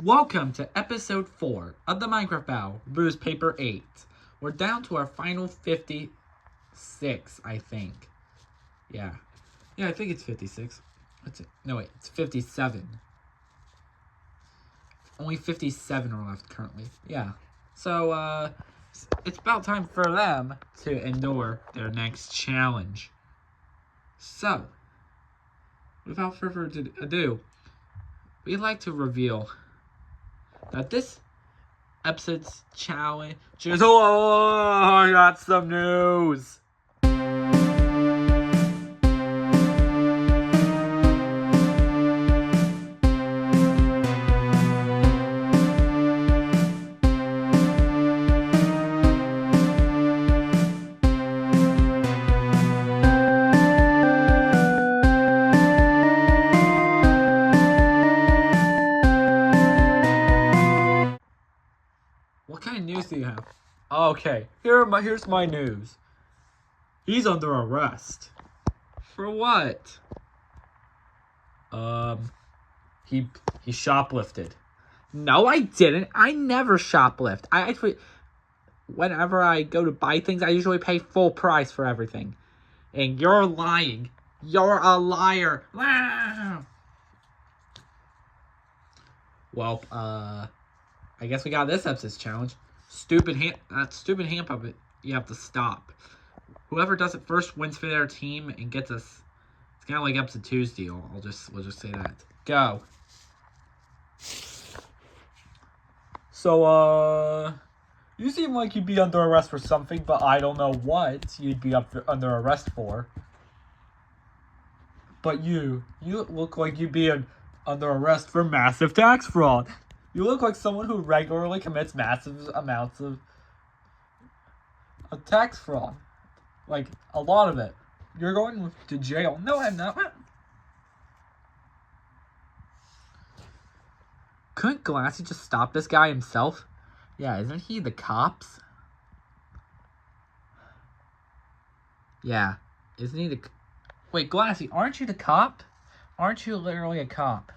Welcome to episode 4 of the Minecraft Battle, Bruise Paper 8. We're down to our final 56, I think. Yeah, I think it's 56. No, wait, it's 57. Only 57 are left currently. Yeah. So, it's about time for them to endure their next challenge. So, without further ado, we'd like to reveal that this episode's challenge is... Oh, I got some news! What kind of news do you have? Okay, here's my news. He's under arrest. For what? He shoplifted. No, I didn't. I never shoplift. I actually, whenever I go to buy things, I usually pay full price for everything. And you're lying. You're a liar. Ah! Well, I guess we got this episode's challenge. Stupid hand puppet. You have to stop. Whoever does it first wins for their team and gets us. It's kind of like episode 2's deal. We'll just say that. Go. So you seem like you'd be under arrest for something, but I don't know what you'd be under arrest for. But you look like you'd be under arrest for massive tax fraud. You look like someone who regularly commits massive amounts of tax fraud. Like, a lot of it. You're going to jail. No, I'm not. Couldn't Glassy just stop this guy himself? Yeah, isn't he the cops? Yeah, isn't he the... Wait, Glassy, aren't you the cop? Aren't you literally a cop?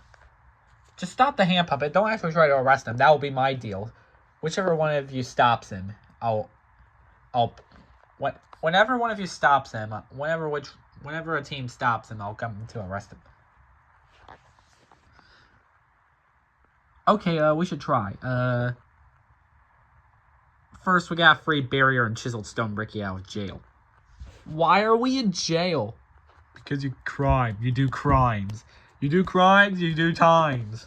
Just stop the hand puppet. Don't actually try to arrest him. That will be my deal. Whichever one of you stops him, whenever one of you stops him, whenever a team stops him, I'll come to arrest him. Okay, we should try. First, we got a free barrier and chiseled stone bricky out of jail. Why are we in jail? Because you crime. You do crimes. You do crimes, you do times.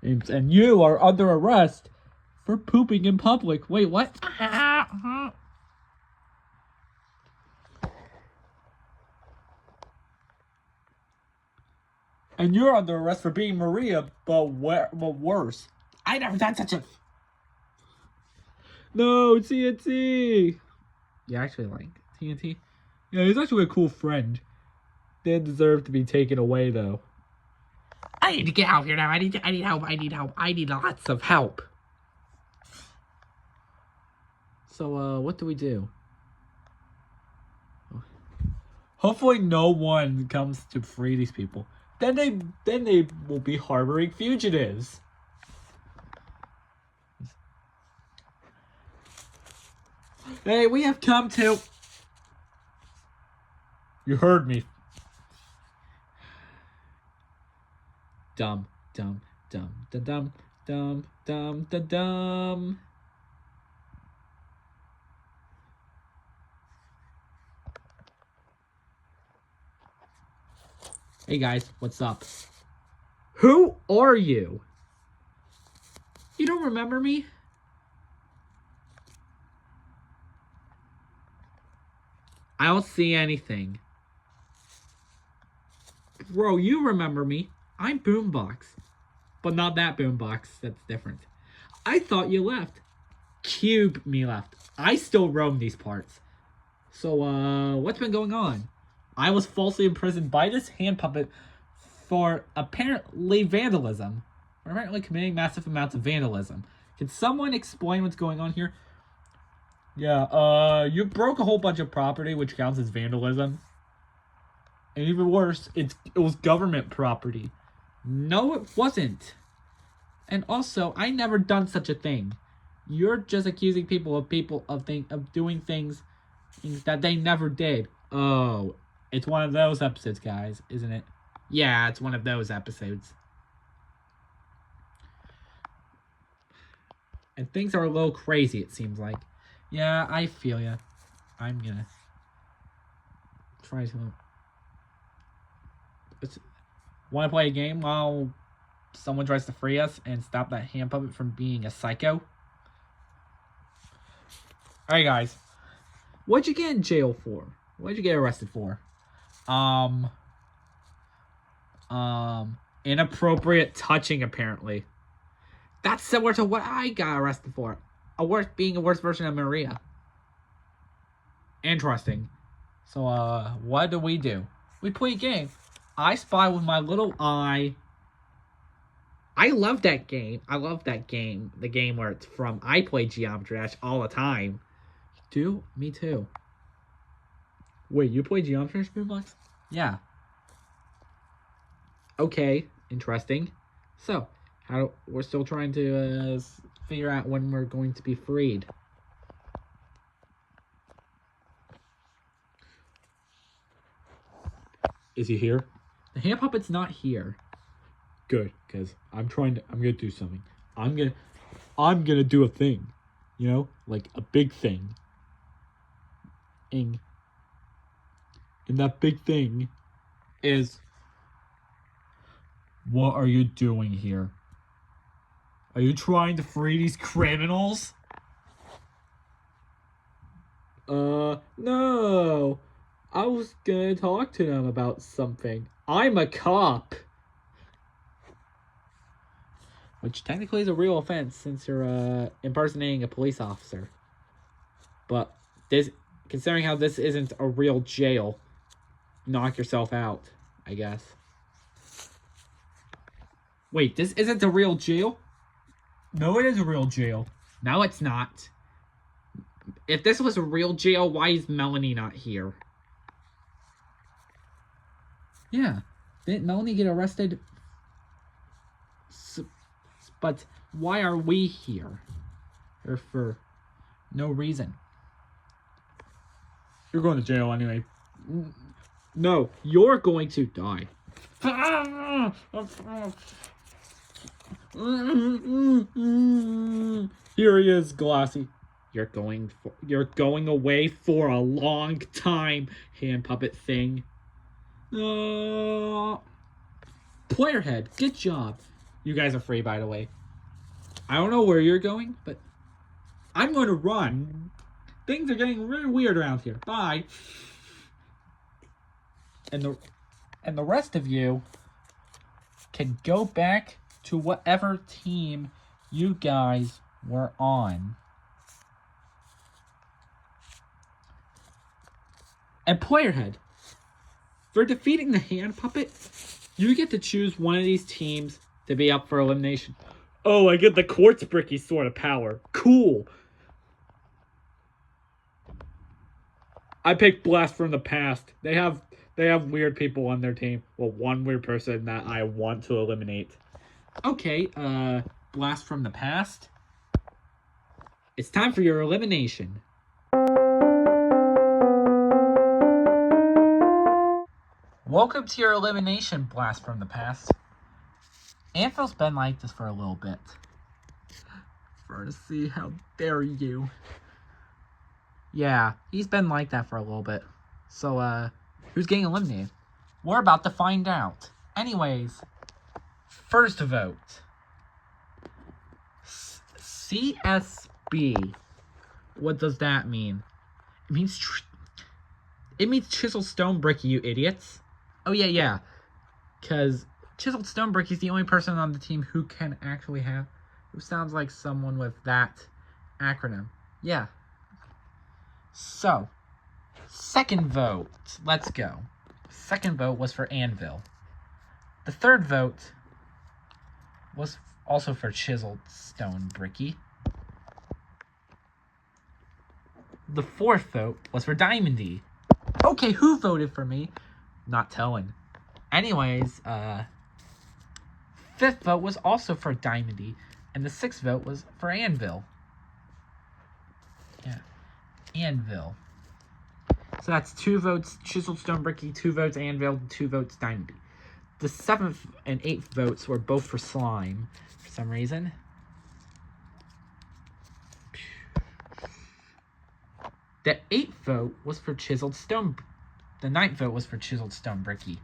And you are under arrest for pooping in public. Wait, what? And you're under arrest for being Maria, but worse. I never done such a... No, TNT! You actually like TNT? Yeah, he's actually a cool friend. They deserve to be taken away, though. I need to get out here now. I need help. I need lots of help. So, what do we do? Hopefully no one comes to free these people. Then they will be harboring fugitives. Hey, we have come to... You heard me. Dumb. Hey guys, what's up? Who are you? You don't remember me? I don't see anything. Bro, you remember me. I'm Boombox. But not that Boombox. That's different. I thought you left. Cube me left. I still roam these parts. So, what's been going on? I was falsely imprisoned by this hand puppet for apparently vandalism. For apparently committing massive amounts of vandalism. Can someone explain what's going on here? Yeah, you broke a whole bunch of property, which counts as vandalism. And even worse, it was government property. No, it wasn't. And also, I never done such a thing. You're just accusing people of doing things that they never did. Oh, it's one of those episodes, guys, isn't it? Yeah, it's one of those episodes. And things are a little crazy, it seems like. Yeah, I feel ya. I'm gonna try to... Want to play a game while someone tries to free us and stop that hand puppet from being a psycho? Alright, guys. What'd you get in jail for? What'd you get arrested for? Inappropriate touching, apparently. That's similar to what I got arrested for. Being a worse version of Maria. Interesting. So, what do? We play a game. I Spy with my little eye. I love that game. I love that game. The game where it's from. I play Geometry Dash all the time. You do? Me too. Wait, you play Geometry Dash, Boombox? Yeah. Okay, interesting. So, we're still trying to figure out when we're going to be freed. Is he here? The hand puppet's not here. Good, because I'm gonna do something. I'm gonna do a thing. You know? Like a big thing. And that big thing is... What are you doing here? Are you trying to free these criminals? No. I was gonna talk to them about something. I'm a cop. Which technically is a real offense since you're, impersonating a police officer. But considering how this isn't a real jail, knock yourself out, I guess. Wait, this isn't a real jail? No, it is a real jail. No, it's not. If this was a real jail, why is Melanie not here? Yeah. Didn't Melanie get arrested? But why are we here? Or for no reason. You're going to jail anyway. No, you're going to die. Here he is, Glassy. You're going away for a long time, hand puppet thing. Playerhead, good job. You guys are free, by the way. I don't know where you're going, but I'm going to run. Things are getting really weird around here. Bye. And the rest of you can go back to whatever team you guys were on. And Playerhead, for defeating the hand puppet, you get to choose one of these teams to be up for elimination. Oh, I get the quartz bricky sort of power. Cool. I picked Blast from the Past. They have weird people on their team. Well, one weird person that I want to eliminate. Okay, Blast from the Past. It's time for your elimination. Welcome to your elimination, Blast from the Past. Anvil's been like this for a little bit. See, how dare you? Yeah, he's been like that for a little bit. So, who's getting eliminated? We're about to find out. Anyways, first vote. CSB. What does that mean? It means Chiseled Stone Bricky, you idiots. Oh, yeah. Because Chiseled Stone Bricky is the only person on the team who can actually who sounds like someone with that acronym. Yeah. So, second vote. Let's go. Second vote was for Anvil. The third vote was also for Chiseled Stone Bricky. The fourth vote was for Diamondy. Okay, who voted for me? Not telling. Anyways, 5th vote was also for Diamondy. And the 6th vote was for Anvil. Yeah. Anvil. So that's 2 votes Chiseled Stone Bricky, 2 votes Anvil, 2 votes Diamondy. The 7th and 8th votes were both for Slime for some reason. The 8th vote was for Chiseled Stone. The 9th vote was for Chiseled Stone Bricky.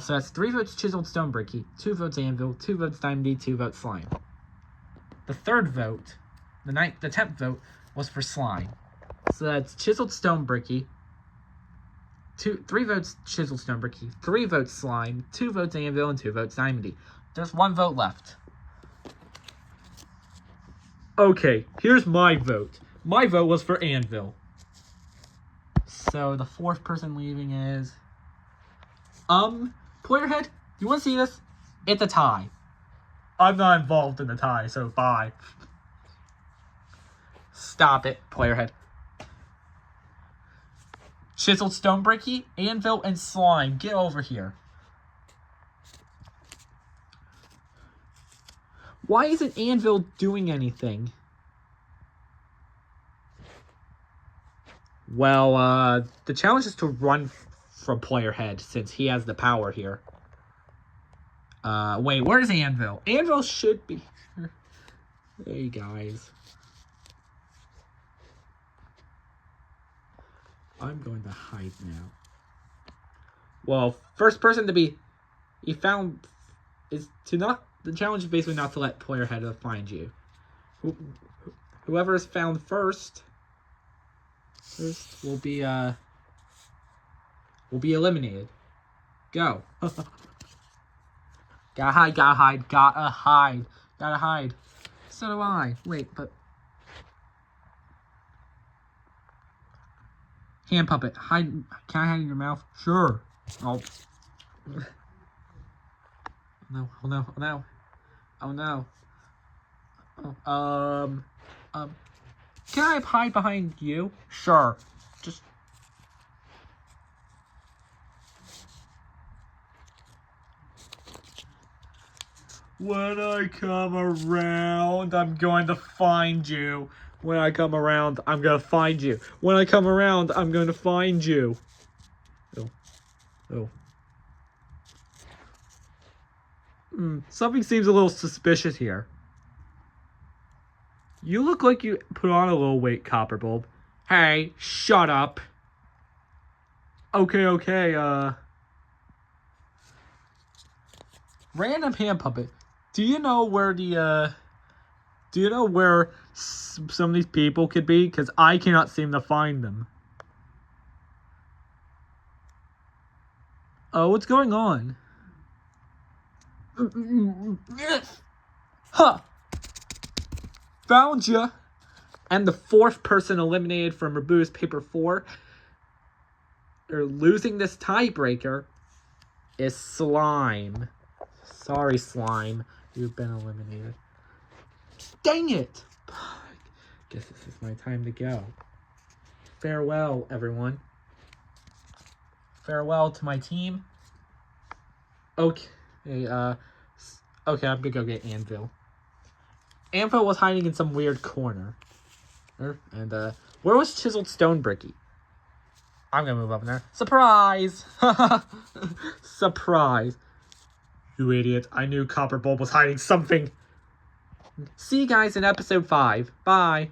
So that's 3 votes Chiseled Stone Bricky, 2 votes Anvil, 2 votes Diamondy, 2 votes Slime. The 3rd vote, the 10th vote was for Slime. So that's Chiseled Stone Bricky, 3 votes Chiseled Stone Bricky, 3 votes Slime, 2 votes Anvil, and 2 votes Diamondy. There's 1 vote left. Okay, here's my vote. My vote was for Anvil. So the 4th person leaving is... Playerhead, you want to see this? It's a tie. I'm not involved in the tie, so bye. Stop it, Playerhead. Chiseled Stone Bricky, Anvil, and Slime, get over here. Why isn't Anvil doing anything? Well, the challenge is to run from Playerhead, since he has the power here. Wait, where's Anvil? Anvil should be... Hey, guys. I'm going to hide now. Well, first person to be... He found... Is to not... The challenge is basically not to let Playerhead find you. Whoever is found first will be eliminated. Go. Gotta hide, gotta hide, gotta hide, gotta hide. So do I. Wait, but... Hand puppet, hide. Can I hide in your mouth? Sure. Oh. No, oh no, oh no. Oh no. Oh, can I hide behind you? Sure. Just... When I come around, I'm going to find you. When I come around, I'm going to find you. When I come around, I'm going to find you. Oh. Oh. Something seems a little suspicious here. You look like you put on a little weight, Copper Bulb. Hey, shut up. Okay, Random hand puppet. Do you know where some of these people could be? Because I cannot seem to find them. Oh, what's going on? Huh. Found ya. And the 4th person eliminated from Rabu's Paper 4, or losing this tiebreaker, is Slime. Sorry, Slime. You've been eliminated. Dang it! Guess this is my time to go. Farewell, everyone. Farewell to my team. Okay, okay, I'm gonna go get Anvil. Anvil was hiding in some weird corner. And, where was Chiseled Stone Bricky? I'm gonna move up in there. Surprise! Surprise. You idiot. I knew Copper Bulb was hiding something. See you guys in episode 5. Bye.